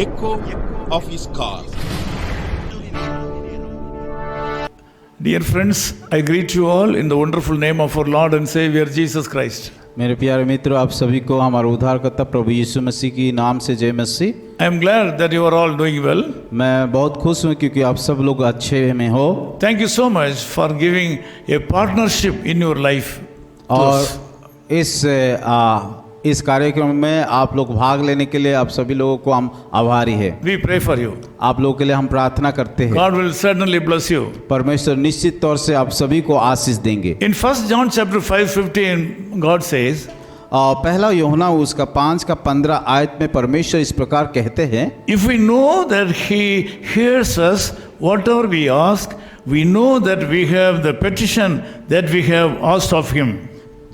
echo of his call. Dear friends, I greet you all in the wonderful name of our Lord and Savior Jesus Christ. मेरे प्यारे मित्रों, आप सभी को हमारे उद्धारकर्ता प्रभु यीशु मसीह की नाम से जय मसीह। I am glad that you are all doing well. मैं बहुत खुश हूँ क्योंकि आप सब लोग अच्छे में हो। Thank you so much for giving a partnership in your life. और इस कार्यक्रम में आप लोग भाग लेने के लिए आप सभी लोगों को हम आभारी है। We pray for you. आप लोगों के लिए हम प्रार्थना करते हैं। God will certainly bless you. परमेश्वर निश्चित तौर से आप सभी को आशीष देंगे। In 1 John chapter 5:15, God says, पहला यूहन्ना उसका 5:15 आयत में परमेश्वर इस प्रकार कहते हैं, if we know that He hears us, whatever we ask, we know that we have the petition that we have asked of Him.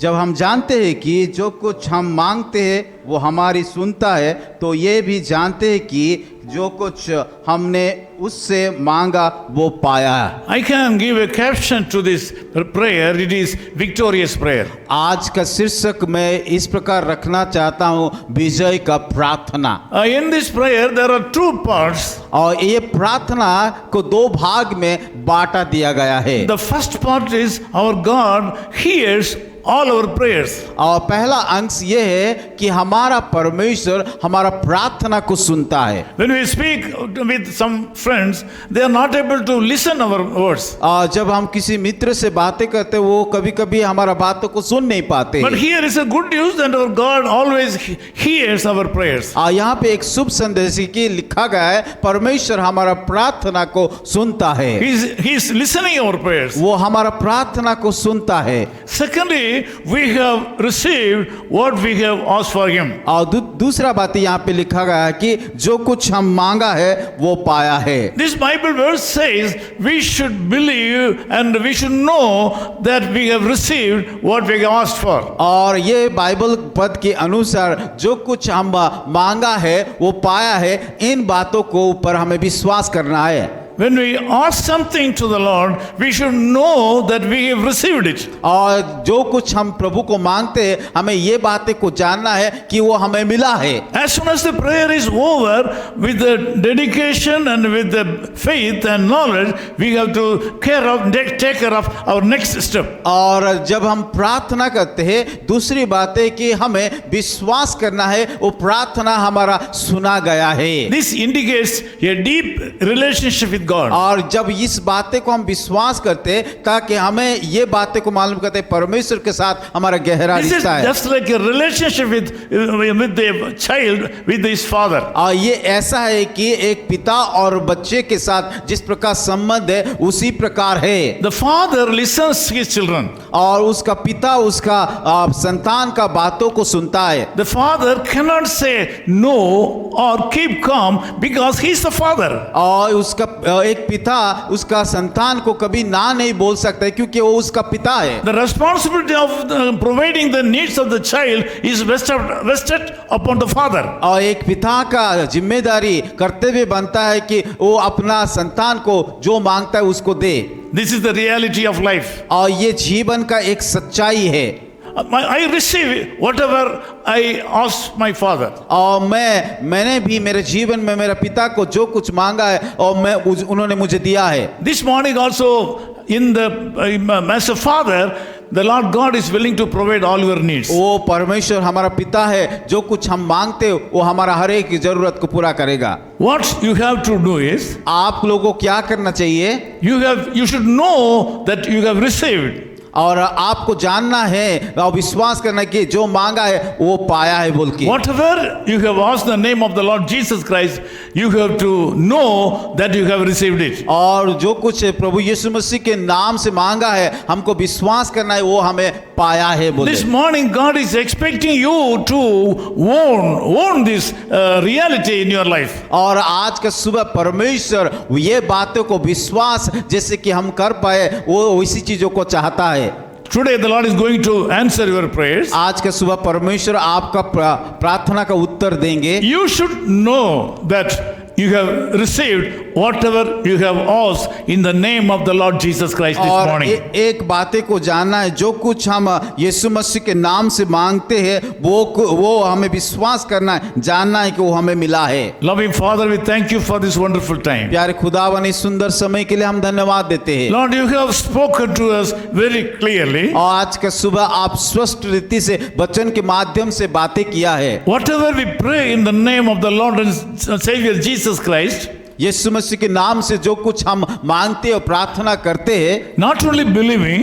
जब हम जानते हैं कि जो कुछ हम मांगते हैं वो हमारी सुनता है, तो ये भी जानते हैं कि जो कुछ हमने उससे मांगा वो पाया है। I can give a caption to this prayer. It is victorious prayer. आज का शीर्षक मैं इस प्रकार रखना चाहता हूँ, विजय का प्रार्थना। In this prayer there are two parts. और ये प्रार्थना को दो भाग में बांटा दिया गया है। The first part is our God hears all our prayers. और पहला अंश ये है कि हमारा परमेश्वर हमारा प्रार्थना को सुनता है। When we speak with some friends, they are not able to listen our words. जब हम किसी मित्र से बातें करते वो कभी-कभी हमारा बातों को सुन नहीं पाते। But here is a good news that our God always hears our prayers. यहाँ पे एक शुभ संदेश की लिखा गया है, परमेश्वर हमारा प्रार्थना को सुनता है। He is listening our prayers. वो हमारा प्रार्थना को सुनता है। Secondly, we have received what we have asked for Him. और दूसरा बात यहाँ पे लिखा गया है कि जो कुछ हम मांगा है वो पाया है। This Bible verse says we should believe and we should know that we have received what we have asked for. और ये बाइबल पद के अनुसार जो कुछ हम मांगा है वो पाया है, इन बातों को ऊपर हमें विश्वास करना है। When we ask something to the Lord, we should know that we have received it. और जो कुछ हम प्रभु को मांगते हैं, हमें ये बातें को जानना है कि वो हमें मिला है। As soon as the prayer is over, with the dedication and with the faith and knowledge, we have to take care of our next step. और जब हम प्रार्थना करते हैं, दूसरी बात है कि हमें विश्वास करना है, वो प्रार्थना हमारा सुना गया है। This indicates a deep relationship with God. और जब इस बातें को हम विश्वास करते ताकि हमें ये बातें को मालूम करते परमेश्वर के साथ हमारा गहरा रिश्ता है। Just like a relationship with the child with his father. और ये ऐसा है कि एक पिता और बच्चे के साथ जिस प्रकार संबंध है उसी प्रकार है। The father listens to his children. और उसका पिता उसका संतान का बातों को सुनता है। The father cannot say no or keep calm because he is the father. और उसका एक पिता उसका संतान को कभी ना नहीं बोल सकता है क्योंकि वो उसका पिता है। The responsibility of providing the needs of the child is vested upon the father. और एक पिता का जिम्मेदारी कर्तव्य बनता है कि वो अपना संतान को जो मांगता है उसको दे। This is the reality of life. और ये जीवन का एक सच्चाई है। I receive whatever I ask my father. और मैंने भी मेरे जीवन में मेरे पिता को जो कुछ मांगा है और उन्होंने मुझे दिया है। This morning also as a father, the Lord God is willing to provide all your needs. वो परमेश्वर हमारा पिता है, जो कुछ हम मांगते हो वो हमारा हर एक जरूरत को पूरा करेगा। What you have to do is, आप लोगों को क्या करना चाहिए? you should know that you have received. और आपको जानना है और विश्वास करना कि जो मांगा है वो पाया है बोल के। Whatever you have asked the name of the Lord Jesus Christ, you have to know that you have received it. और जो कुछ प्रभु यीशु मसीह के नाम से मांगा है हमको विश्वास करना है वो हमें पाया है बोले। This morning God is expecting you to own this reality in your life. और आज का सुबह परमेश्वर ये बातों को विश्वास जैसे कि हम कर पाए वो इसी चीजों को चाहता है। Today the Lord is going to answer your prayers. आज का सुबह परमेश्वर आपका प्रार्थना का उत्तर देंगे। You should know that you have received whatever you have asked in the name of the Lord Jesus Christ this और morning. एक बातें को जानना है, जो कुछ हम यीशु मसीह के नाम से मांगते हैं वो हमें विश्वास करना है, जानना है कि वो हमें मिला है। Loving Father, we thank you for this wonderful time. प्यारे खुदावन, इस सुंदर समय के लिए हम धन्यवाद देते हैं। Lord, you have spoken to us very clearly. और आज का सुबह आप स्पष्ट रीति से वचन के माध्यम से बातें किया है। Whatever we pray in the name of the Lord and Savior Jesus Christ, यीशु मसीह के नाम से जो कुछ हम मांगते और प्रार्थना करते हैं, not only believing,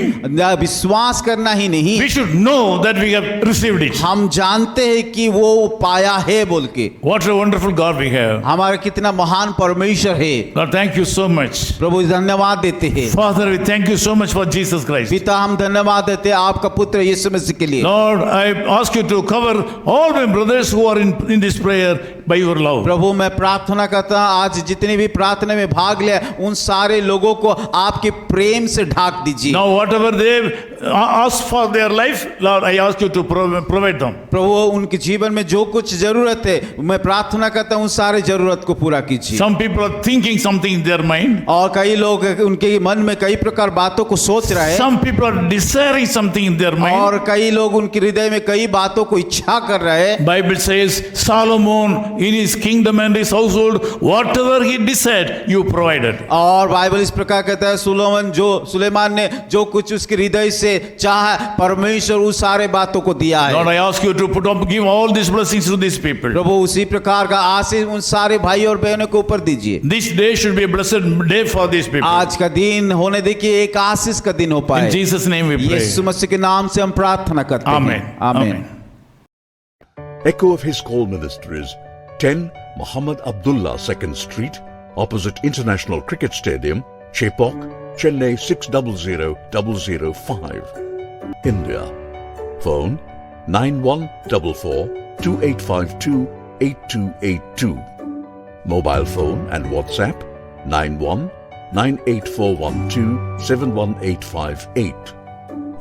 विश्वास करना ही नहीं, we should know that we have received it. हम जानते हैं कि वो पाया है बोल के। What a wonderful God we have. हमारा कितना महान परमेश्वर है। Lord, thank you so much. प्रभु धन्यवाद देते हैं। Father, we thank you so much for Jesus Christ. पिता, हम धन्यवाद देते हैं आपका पुत्र यीशु मसीह के लिए। Lord, I ask you to cover all my brothers who are in this prayer by your love. प्रभु, मैं प्रार्थना करता हूँ आज जितने भी प्रार्थना में भाग लिया उन सारे लोगों को आपके प्रेम से ढाक दीजिए। Now whatever they ask for their life, Lord, I ask you to provide them. प्रभु, उनके जीवन में जो कुछ जरूरत है मैं प्रार्थना करता हूँ उन सारे जरूरत को पूरा कीजिए। Some people are thinking something in their mind. और कई लोग उनके मन में कई प्रकार बातों को सोच रहे हैं। Some people are desiring something in their mind. और कई लोग उनके हृदय में कई बातों को इच्छा कर रहे हैं। Bible says Solomon in his kingdom and his household, whatever he desired, you provided. और बाइबल इस प्रकार कहता है सुलेमान ने जो कुछ उसके हृदय से चाहा परमेश्वर उस सारे बातों को दिया है। Lord, I ask you to give all these blessings to these people. प्रभु, उसी प्रकार का आशीष उन सारे भाई और बहनों को ऊपर दीजिए। This day should be a blessed day for these people. आज का दिन होने देखिए एक आशीष का दिन हो पाए। In Jesus' name we pray. यीशु मसीह के नाम से हम प्रार्थना करते हैं। Amen. आमीन। Echo of His Call Ministries, 10 Muhammad Abdullah 2nd Street, opposite International Cricket Stadium, Chepauk, Chennai 600005, India. Phone 9144-2852-8282. Mobile phone and WhatsApp 91-98412-71858.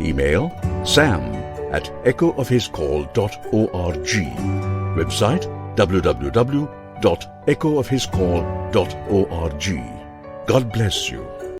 Email sam@echoofhiscall.org. Website www.echoofhiscall.org. God bless you.